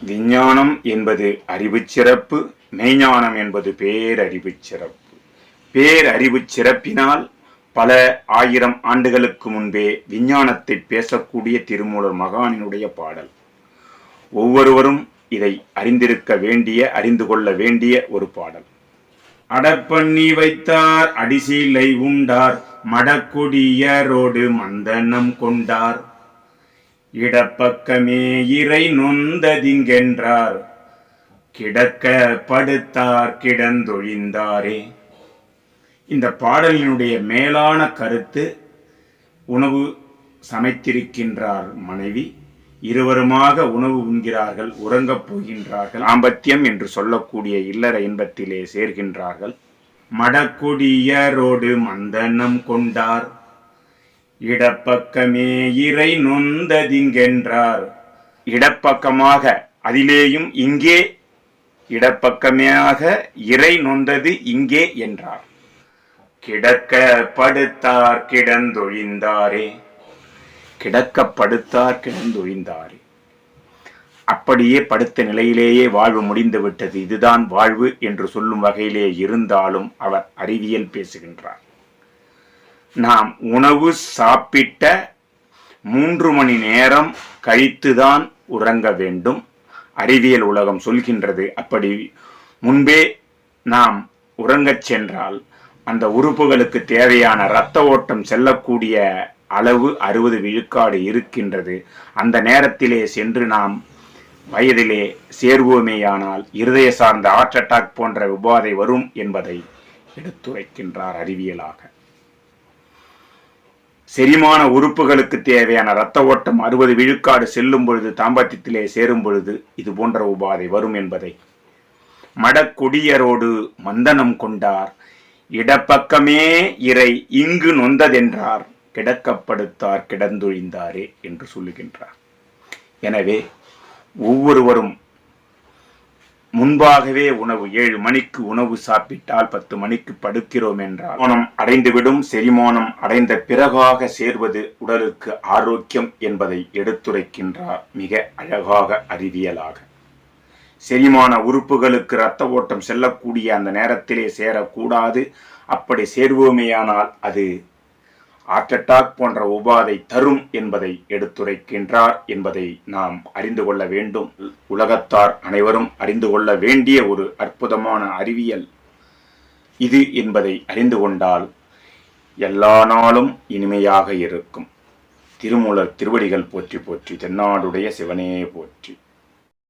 விஞ்ஞானம் என்பது அறிவுச் சிறப்பு, மெய்ஞானம் என்பது பேரறிவுச் சிறப்பு. பேரறிவுச் சிறப்பினால் பல ஆயிரம் ஆண்டுகளுக்கு முன்பே விஞ்ஞானத்தை பேசக்கூடிய திருமூலர் மகானினுடைய பாடல். ஒவ்வொருவரும் இதை அறிந்து கொள்ள வேண்டிய ஒரு பாடல். அடப்பண்ணி வைத்தார் அடிசீலை உண்டார், மடக்கொடியரோடு மந்தனம் கொண்டார், இடப்பக்கமே இறை நொந்ததிங்கென்றார், கிடக்க படுத்தார் கிடந்தொழிந்தாரே. இந்த பாடலினுடைய மேலான கருத்து, உணவு சமைத்திருக்கின்றார் மனைவி, இருவருமாக உணவு உண்கிறார்கள், உறங்கப் போகின்றார்கள், தாம்பத்தியம் என்று சொல்லக்கூடிய இல்லற இன்பத்திலே சேர்கின்றார்கள். மடக்கொடியரோடு மந்தனம் கொண்டார், இடப்பக்கமே இறை நொந்ததிங்கென்றார். இடப்பக்கமாக, அதிலேயும் இங்கே இடப்பக்கமாக இறை நொந்தது இங்கே என்றார். கிடக்க படுத்தார் கிடந்தொழிந்தாரே, கிடக்க படுத்தார் கிடந்தொழிந்தாரே. அப்படியே படுத்த நிலையிலேயே வாழ்வு முடிந்து விட்டது, இதுதான் வாழ்வு என்று சொல்லும் வகையிலே இருந்தாலும் அவர் அறிவியல் பேசுகின்றார். நாம் உணவு சாப்பிட்ட 3 மணி நேரம் கழித்துதான் உறங்க வேண்டும், அறிவியல் உலகம் சொல்கின்றது. அப்படி முன்பே நாம் உறங்கச் சென்றால் அந்த உறுப்புகளுக்கு தேவையான இரத்த ஓட்டம் செல்லக்கூடிய அளவு 60 விழுக்காடு இருக்கின்றது. அந்த நேரத்திலே சென்று நாம் வயதிலே சேர்வோமேயானால் இருதய சார்ந்த ஹார்ட் அட்டாக் போன்ற உபாதை வரும் என்பதை எடுத்துரைக்கின்றார் அறிவியலாக. செரிமான உறுப்புகளுக்கு தேவையான இரத்த ஓட்டம் 60 விழுக்காடு செல்லும் பொழுது, தாம்பத்தியத்திலே சேரும் பொழுது இது போன்ற உபாதை வரும் என்பதை. மடக்கொடியரோடு மந்தனம் கொண்டார், இடப்பக்கமே இறை இங்கு நொந்ததென்றார், கிடக்கப்படுத்தார் கிடந்தொழிந்தாரே என்று சொல்லுகின்றார். எனவே ஒவ்வொருவரும் முன்பாகவே உணவு 7 மணிக்கு உணவு சாப்பிட்டால் 10 மணிக்கு படுக்கிறோம் என்றால் செரிமானம் அடைந்துவிடும். செரிமானம் அடைந்த பிறகாக சேர்வது உடலுக்கு ஆரோக்கியம் என்பதை எடுத்துரைக்கின்றார் மிக அழகாக அறிவியலாக. செரிமான உறுப்புகளுக்கு இரத்த ஓட்டம் செல்லக்கூடிய அந்த நேரத்திலே சேரக்கூடாது. அப்படி சேர்வோமேயானால் அது ஹார்ட் அட்டாக் போன்ற உபாதை தரும் என்பதை எடுத்துரைக்கின்றார் என்பதை நாம் அறிந்து கொள்ள வேண்டும். உலகத்தார் அனைவரும் அறிந்து கொள்ள வேண்டிய ஒரு அற்புதமான அறிவியல் இது என்பதை அறிந்து கொண்டால் எல்லா நாளும் இனிமையாக இருக்கும். திருமூலர் திருவடிகள் போற்றி போற்றி, தென்னாடுடைய சிவனே போற்றி.